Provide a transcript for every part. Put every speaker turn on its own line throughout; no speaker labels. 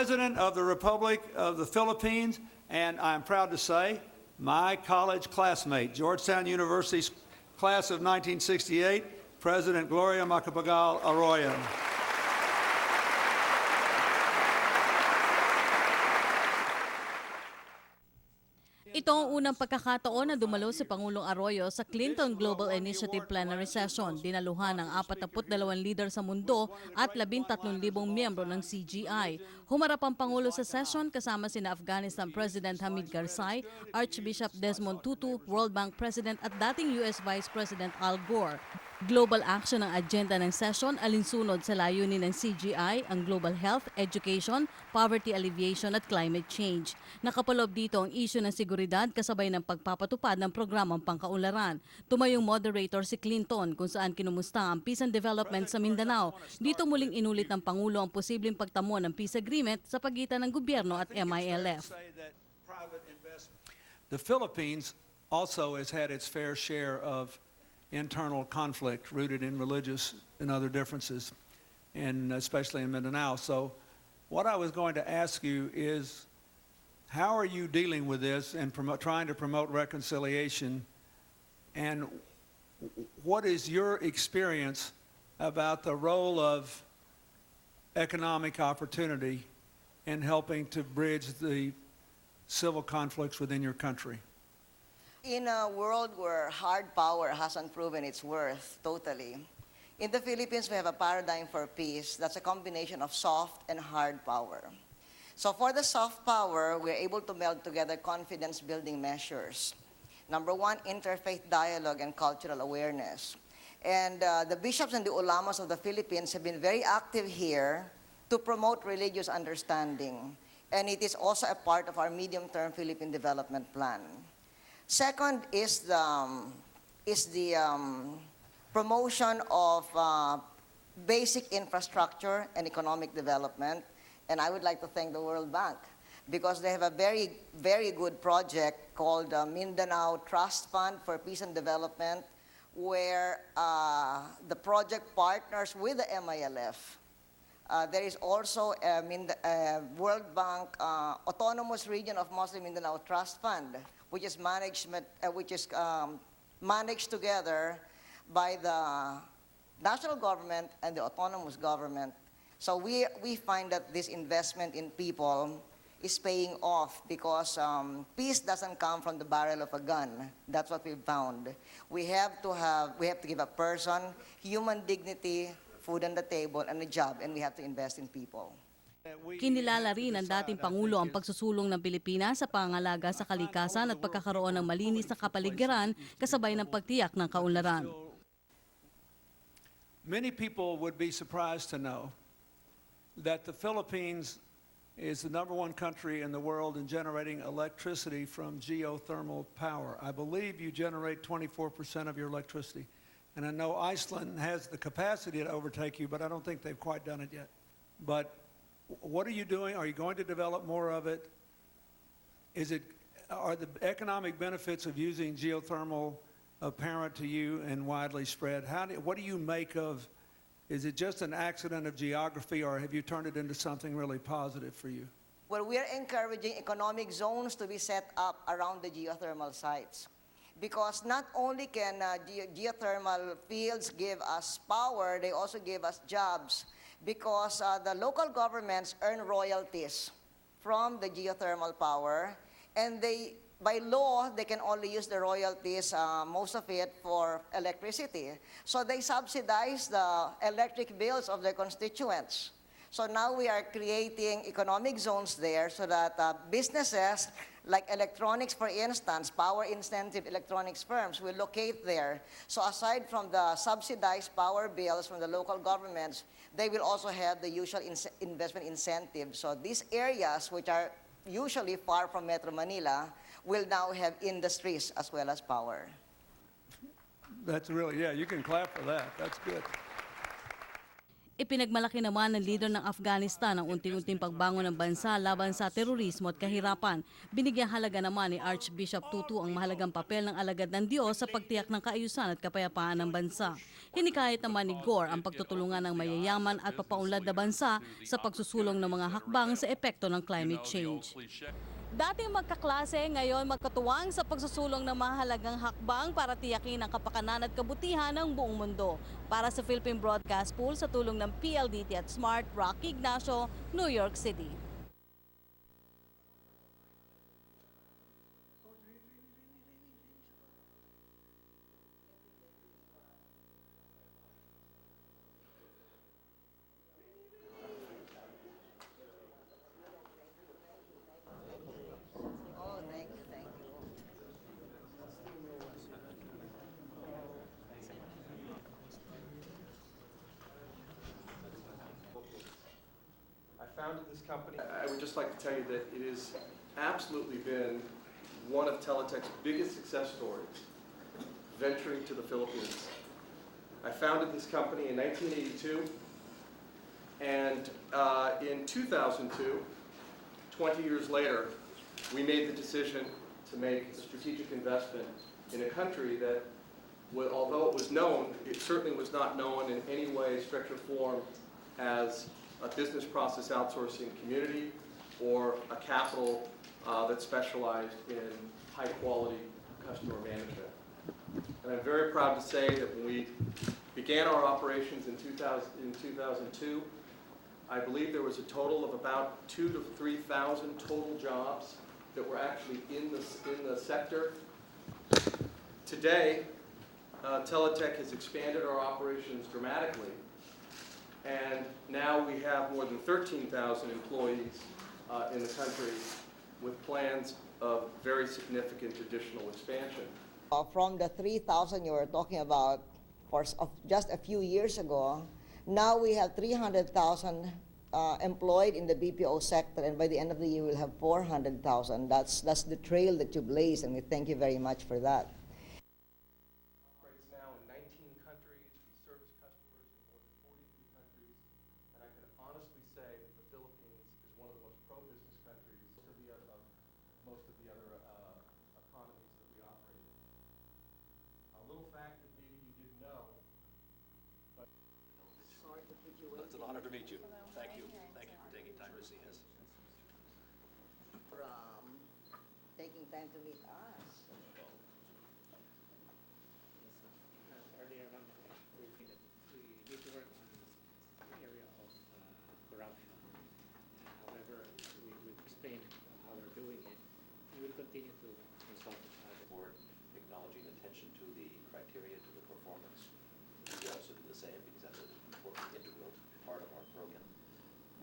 President of the Republic of the Philippines, and I'm proud to say, my college classmate, Georgetown University's class of 1968, President Gloria Macapagal-Arroyo.
Ito ang unang pagkakataon na dumalo si Pangulong Arroyo sa Clinton Global Initiative Plenary Session. Dinaluhan ng 42 leader sa mundo at 13,000 miyembro ng CGI. Humarap ang Pangulo sa session kasama sina Afghanistan President Hamid Karzai, Archbishop Desmond Tutu, World Bank President at dating US Vice President Al Gore. Global action ang agenda ng session, alinsunod sa layunin ng CGI, ang global health, education, poverty alleviation at climate change. Nakapalob dito ang issue ng seguridad kasabay ng pagpapatupad ng programang pangkaunlaran. Tumayong moderator si Clinton kung saan kinumusta ang peace and development sa Mindanao. Dito muling inulit ng Pangulo ang posibleng pagtamo ng peace agreement sa pagitan ng gobyerno at MILF.
The Philippines also has had its fair share of internal conflict rooted in religious and other differences, and especially in Mindanao. So what I was going to ask you is, how are you dealing with this and trying to promote reconciliation, and what is your experience about the role of economic opportunity in helping to bridge the civil conflicts within your country?
In a world where hard power hasn't proven its worth totally, in the Philippines we have a paradigm for peace that's a combination of soft and hard power. So for the soft power, we're able to meld together confidence-building measures. Number one, interfaith dialogue and cultural awareness. And the bishops and the ulamas of the Philippines have been very active here to promote religious understanding. And it is also a part of our medium-term Philippine development plan. Second is the promotion of basic infrastructure and economic development. And I would like to thank the World Bank because they have a very, very good project called Mindanao Trust Fund for Peace and Development, where the project partners with the MILF. There is also a World Bank Autonomous Region of Muslim Mindanao Trust Fund, which is managed together by the national government and the autonomous government. So we find that this investment in people is paying off because peace doesn't come from the barrel of a gun. That's what we've found. We have to give a person human dignity, food on the table, and a job, and we have to invest in people.
Kinilala rin ng dating Pangulo ang pagsusulong ng Pilipinas sa pangalaga sa kalikasan at pagkakaroon ng malinis na kapaligiran kasabay ng pagtiyak ng kaunlaran.
Many people would be surprised to know that the Philippines is the #1 country in the world in generating electricity from geothermal power. I believe you generate 24% of your electricity. And I know Iceland has the capacity to overtake you, but I don't think they've quite done it yet. But what are you doing? Are you going to develop more of it? Are the economic benefits of using geothermal apparent to you and widely spread? What do you make of? Is it just an accident of geography, or have you turned it into something really positive for you?
Well, we are encouraging economic zones to be set up around the geothermal sites. Because not only can geothermal fields give us power, they also give us jobs. Because the local governments earn royalties from the geothermal power, and by law, they can only use the royalties, most of it, for electricity. So they subsidize the electric bills of their constituents. So now we are creating economic zones there so that businesses like electronics, for instance, power-intensive electronics firms will locate there. So aside from the subsidized power bills from the local governments, they will also have the usual investment incentives. So these areas, which are usually far from Metro Manila, will now have industries as well as power.
That's really, yeah, you can clap for that. That's good.
Ipinagmalaki naman ng leader ng Afghanistan ang unti-unting pagbangon ng bansa laban sa terorismo at kahirapan. Binigyang halaga naman ni Archbishop Tutu ang mahalagang papel ng alagad ng Diyos sa pagtiyak ng kaayusan at kapayapaan ng bansa. Hinikayat naman ni Gore ang pagtutulungan ng mayayaman at papaunlad na bansa sa pagsusulong ng mga hakbang sa epekto ng climate change. Dating magkaklase, ngayon magkatuwang sa pagsusulong ng mahalagang hakbang para tiyakin ang kapakanan at kabutihan ng buong mundo. Para sa Philippine Broadcast Pool sa tulong ng PLDT at Smart, Rocky Ignacio, New York City.
Oh, thank you, thank you.
I founded this company. I would just like to tell you that it has absolutely been one of Teletech's biggest success stories, venturing to the Philippines. I founded this company in 1982, and in 2002, 20 years later, we made the decision to make a strategic investment in a country that, although it was known, it certainly was not known in any way, stretch or form, as a business process outsourcing community or a capital that specialized in high-quality customer management. And I'm very proud to say that when we began our operations in 2002, I believe there was a total of about 2,000 to 3,000 total jobs that were actually in the sector. Today, Teletech has expanded our operations dramatically, and now we have more than 13,000 employees in the country with plans of very significant additional expansion.
From the 3,000 you were talking about just a few years ago, now we have 300,000 employed in the BPO sector, and by the end of the year we'll have 400,000. That's the trail that you blazed, and we thank you very much for that.
Operates now in 19 countries. We service customers in more than 43 countries, and I can honestly say that the Philippines is one of the most pro-business countries of most of the other economies that we operate in. A little fact that maybe you didn't know.
Sorry to keep you waiting.
It's an honor to meet you. Thank you. Thank you for taking time to see us.
From taking time to meet us.
Earlier on, we need to work on the area of corruption. However, we explained how we're doing it. We will continue to consult with other
For acknowledging attention to the criteria, to the performance. We also do the same because that's an important integral part of our program.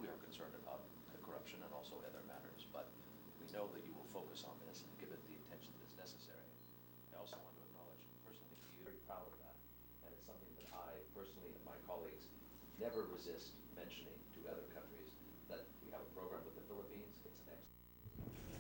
We are concerned about the corruption and also other matters, but we know that you will focus on this and give it the attention that is necessary. I also want to acknowledge personally to you, very proud of that, and it's something that I personally and my colleagues never resist mentioning to other countries, that we have a program with the Philippines. It's an excellent.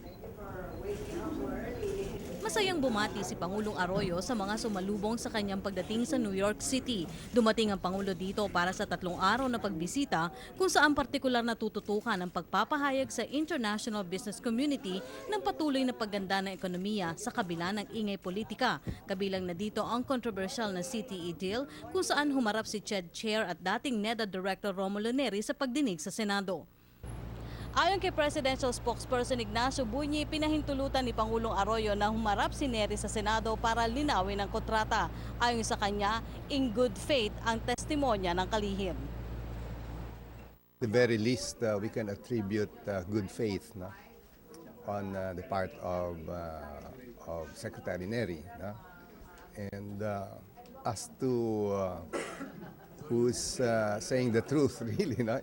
Thank you for waking up so early.
Masayang bumati si Pangulong Arroyo sa mga sumalubong sa kanyang pagdating sa New York City. Dumating ang Pangulo dito para sa 3 araw na pagbisita kung saan partikular na tututukan ang pagpapahayag sa international business community ng patuloy na pagganda ng ekonomiya sa kabila ng ingay politika. Kabilang na dito ang controversial na CTE deal kung saan humarap si CHED Chair at dating NEDA Director Romulo Neri sa pagdinig sa Senado. Ayon kay Presidential Spokesperson Ignacio Bunyi, pinahintulutan ni Pangulong Arroyo na humarap si Neri sa Senado para linawin ang kontrata. Ayon sa kanya, in good faith ang testimonya ng kalihim.
The very least, we can attribute good faith, no, on the part of Secretary Neri, no? And as to who's saying the truth, really, no?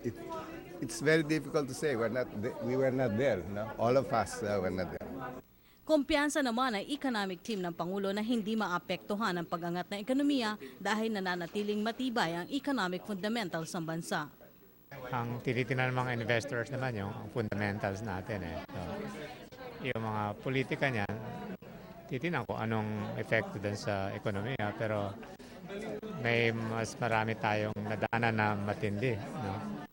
It's very difficult to say. We were not there, no? All of us were not there.
Kumpiyansa naman ang economic team ng Pangulo na hindi maapektuhan ang pag-angat ng ekonomiya dahil nananatiling matibay ang economic fundamentals ng bansa.
Ang tinitingnan ng mga investors naman yung fundamentals natin. So, yung mga politika niyan, titingnan ko anong epekto dun sa ekonomiya. Pero may mas marami tayong nadaanan na matindi. No?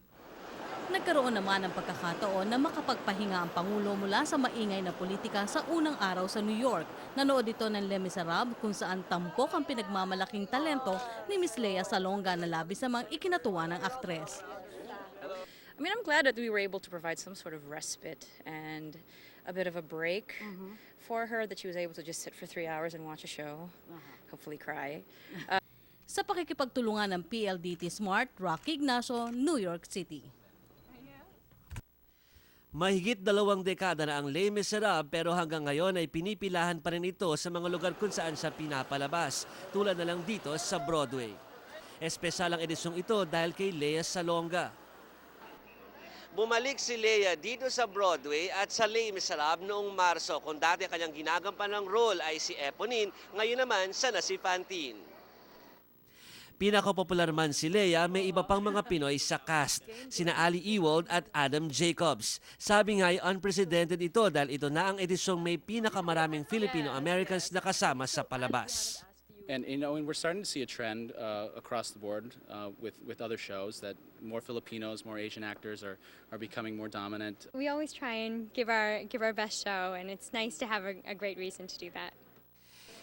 Nagkaroon naman ng pagkakataon na makapagpahinga ang Pangulo mula sa maingay na politika sa unang araw sa New York. Nanood ito ng Les Miserables kung saan tampok ang pinagmamalaking talento ni Miss Lea Salonga na labis namang ikinatuwa ng aktres.
I mean, I'm glad that we were able to provide some sort of respite and a bit of a break for her, that she was able to just sit for 3 hours and watch a show, hopefully cry.
Sa pakikipagtulungan ng PLDT Smart, Rocky Ignacio, New York City.
Mahigit 2 dekada na ang Les Miserables pero hanggang ngayon ay pinipilahan pa rin ito sa mga lugar kung saan siya pinapalabas, tulad na lang dito sa Broadway. Espesyal ang edisyong ito dahil kay Lea Salonga. Bumalik si Lea dito sa Broadway at sa Les Miserables noong Marso, kung dati kanyang ginagampan ng role ay si Eponine, ngayon naman siya na si Fantine. Pinakapopular man si Lea, may iba pang mga Pinoy sa cast, sina Ali Ewald at Adam Jacobs. Sabi nga ay unprecedented ito dahil ito na ang edisyong may pinakamaraming Filipino-Americans na kasama sa palabas.
And we're starting to see a trend across the board with other shows that more Filipinos, more Asian actors are becoming more dominant.
We always try and give our best show, and it's nice to have a great reason to do that.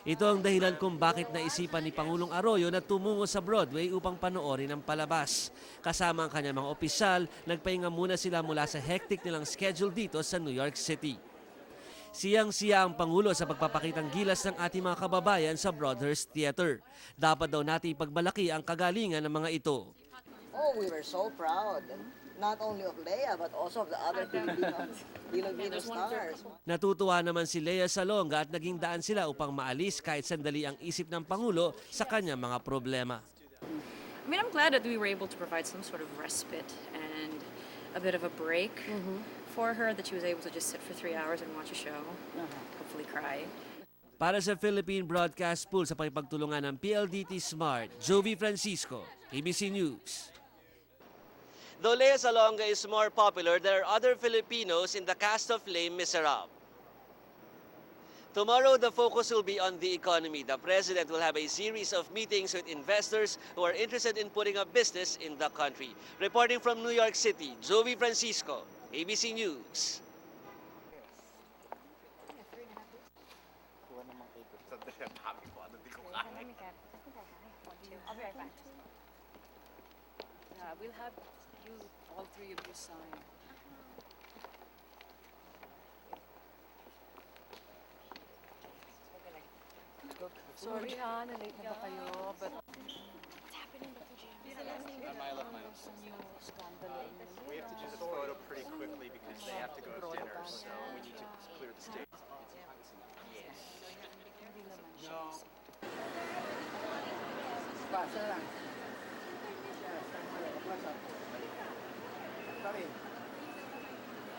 Ito ang dahilan kung bakit naisipan ni Pangulong Arroyo na tumungo sa Broadway upang panoorin ang palabas. Kasama ang kanyang mga opisyal, nagpahinga muna sila mula sa hectic nilang schedule dito sa New York City. Siyang-siya ang Pangulo sa pagpapakitang gilas ng ating mga kababayan sa Broadhurst Theater. Dapat daw natin ipagmalaki ang kagalingan ng mga ito.
Oh, we were so proud. Not only of Lea, but also of the other Filipino stars.
Natutuwa naman si Lea Salonga at naging daan sila upang maalis kahit sandali ang isip ng Pangulo sa kanyang mga problema.
I mean, I'm glad that we were able to provide some sort of respite and a bit of a break for her, that she was able to just sit for 3 hours and watch a show, hopefully cry.
Para sa Philippine Broadcast Pool sa pakipagtulungan ng PLDT Smart, Jovi Francisco, ABC News. Though Lea Salonga is more popular, there are other Filipinos in the cast of Les Miserables. Tomorrow, the focus will be on the economy. The President will have a series of meetings with investors who are interested in putting up business in the country. Reporting from New York City, Jovi Francisco, ABC News.
We'll have you, all three of you, sign. Sorry na-late na ba kayo? But what's happening with the gym?
We have to do the photo pretty quickly because they have to go to dinner, so we need to clear the stage.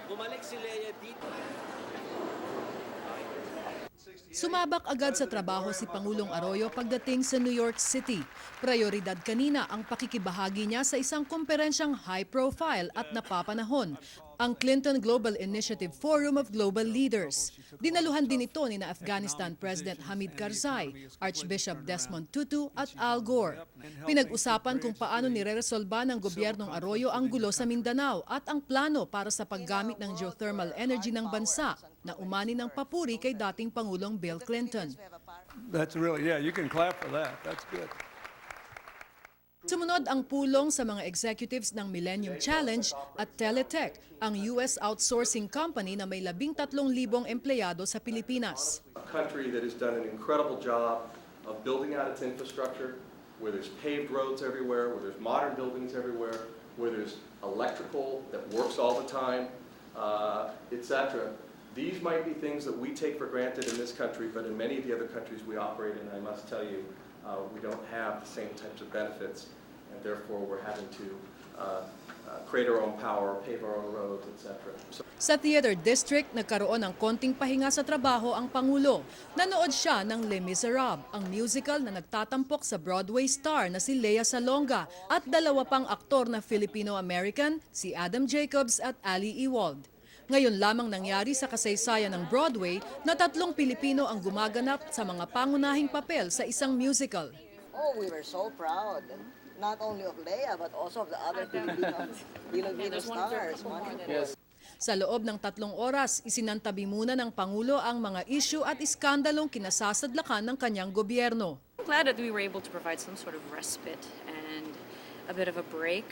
Bumalik si Lea dito.
Sumabak agad sa trabaho si Pangulong Arroyo pagdating sa New York City. Prioridad kanina ang pakikibahagi niya sa isang komperensyang high-profile at napapanahon, ang Clinton Global Initiative Forum of Global Leaders. Dinaluhan din ito ni Afghanistan President Hamid Karzai, Archbishop Desmond Tutu at Al Gore. Pinag-usapan kung paano nireresolba ng gobyernong Arroyo ang gulo sa Mindanao at ang plano para sa paggamit ng geothermal energy ng bansa na umani ng papuri kay dating Pangulong Bill Clinton.
That's really, yeah, you can clap for that. That's good.
Sumunod ang pulong sa mga executives ng Millennium Challenge at Teletech, ang US outsourcing company na may 13,000 empleyado sa Pilipinas.
A country that has done an incredible job of building out its infrastructure, where there's paved roads everywhere, where there's modern buildings everywhere, where there's electrical that works all the time, etc. These might be things that we take for granted in this country, but in many of the other countries we operate in, I must tell you, we don't have the same types of benefits, and therefore we're having to create our own power, pave our own roads, etc.
Sa Theater District, nagkaroon ng konting pahinga sa trabaho ang Pangulo. Nanood siya ng Les Miserables, ang musical na nagtatampok sa Broadway star na si Lea Salonga at dalawa pang aktor na Filipino-American, si Adam Jacobs at Ali Ewald. Ngayon lamang nangyari sa kasaysayan ng Broadway na 3 Pilipino ang gumaganap sa mga pangunahing papel sa isang musical.
Oh, we were so proud. Not only of Leia, but also of the other Filipino stars.
Yes.
Sa loob ng 3 oras, isinantabi muna ng Pangulo ang mga issue at iskandalong kinasasadlakan ng kanyang gobyerno.
I'm glad that we were able to provide some sort of respite and a bit of a break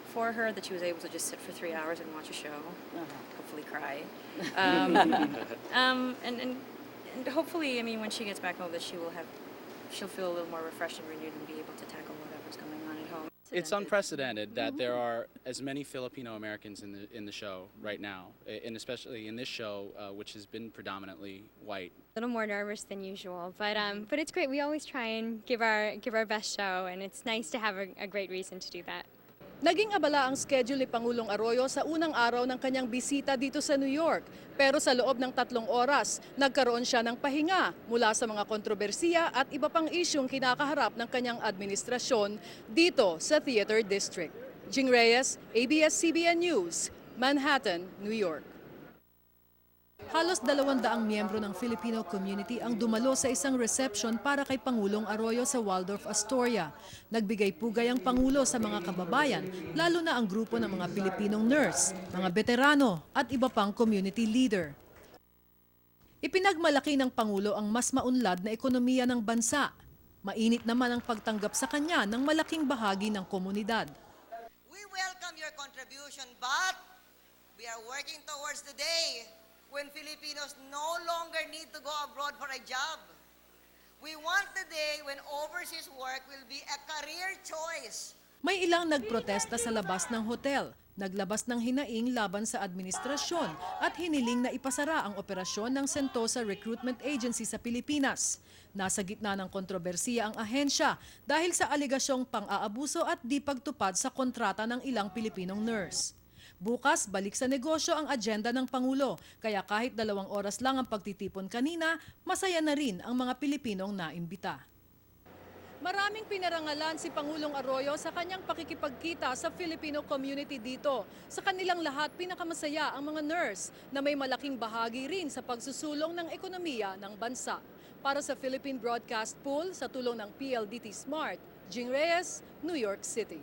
for her, that she was able to just sit for 3 hours and watch a show, hopefully cry. And hopefully, I mean, when she gets back home, that she'll feel a little more refreshed and renewed and be able to tackle whatever's going on at home.
It's unprecedented that there are as many Filipino Americans in the show right now, and especially in this show, which has been predominantly white.
A little more nervous than usual, but it's great. We always try and give our best show, and it's nice to have a great reason to do that.
Naging abala ang schedule ni Pangulong Arroyo sa unang araw ng kanyang bisita dito sa New York. Pero sa loob ng 3 oras, nagkaroon siya ng pahinga mula sa mga kontrobersiya at iba pang isyong kinakaharap ng kanyang administrasyon dito sa Theater District. Jing Reyes, ABS-CBN News, Manhattan, New York. Halos 200 miyembro ng Filipino community ang dumalo sa isang reception para kay Pangulong Arroyo sa Waldorf Astoria. Nagbigay pugay ang Pangulo sa mga kababayan, lalo na ang grupo ng mga Pilipinong nurse, mga veterano at iba pang community leader. Ipinagmalaki ng Pangulo ang mas maunlad na ekonomiya ng bansa. Mainit naman ang pagtanggap sa kanya ng malaking bahagi ng komunidad.
We welcome your contribution, but we are working towards the day when Filipinos no longer need to go abroad for a job. We want the day when overseas work will be a career choice.
May ilang nagprotesta sa labas ng hotel, naglabas ng hinaing laban sa administrasyon at hiniling na ipasara ang operasyon ng Sentosa Recruitment Agency sa Pilipinas. Nasa gitna ng kontrobersiya ang ahensya dahil sa aligasyong pang-aabuso at di pagtupad sa kontrata ng ilang Pilipinong nurse. Bukas, balik sa negosyo ang agenda ng Pangulo, kaya kahit 2 oras lang ang pagtitipon kanina, masaya na rin ang mga Pilipinong naimbita. Maraming pinarangalan si Pangulong Arroyo sa kanyang pakikipagkita sa Filipino community dito. Sa kanilang lahat, pinakamasaya ang mga nurse na may malaking bahagi rin sa pagsusulong ng ekonomiya ng bansa. Para sa Philippine Broadcast Pool, sa tulong ng PLDT Smart, Jing Reyes, New York City.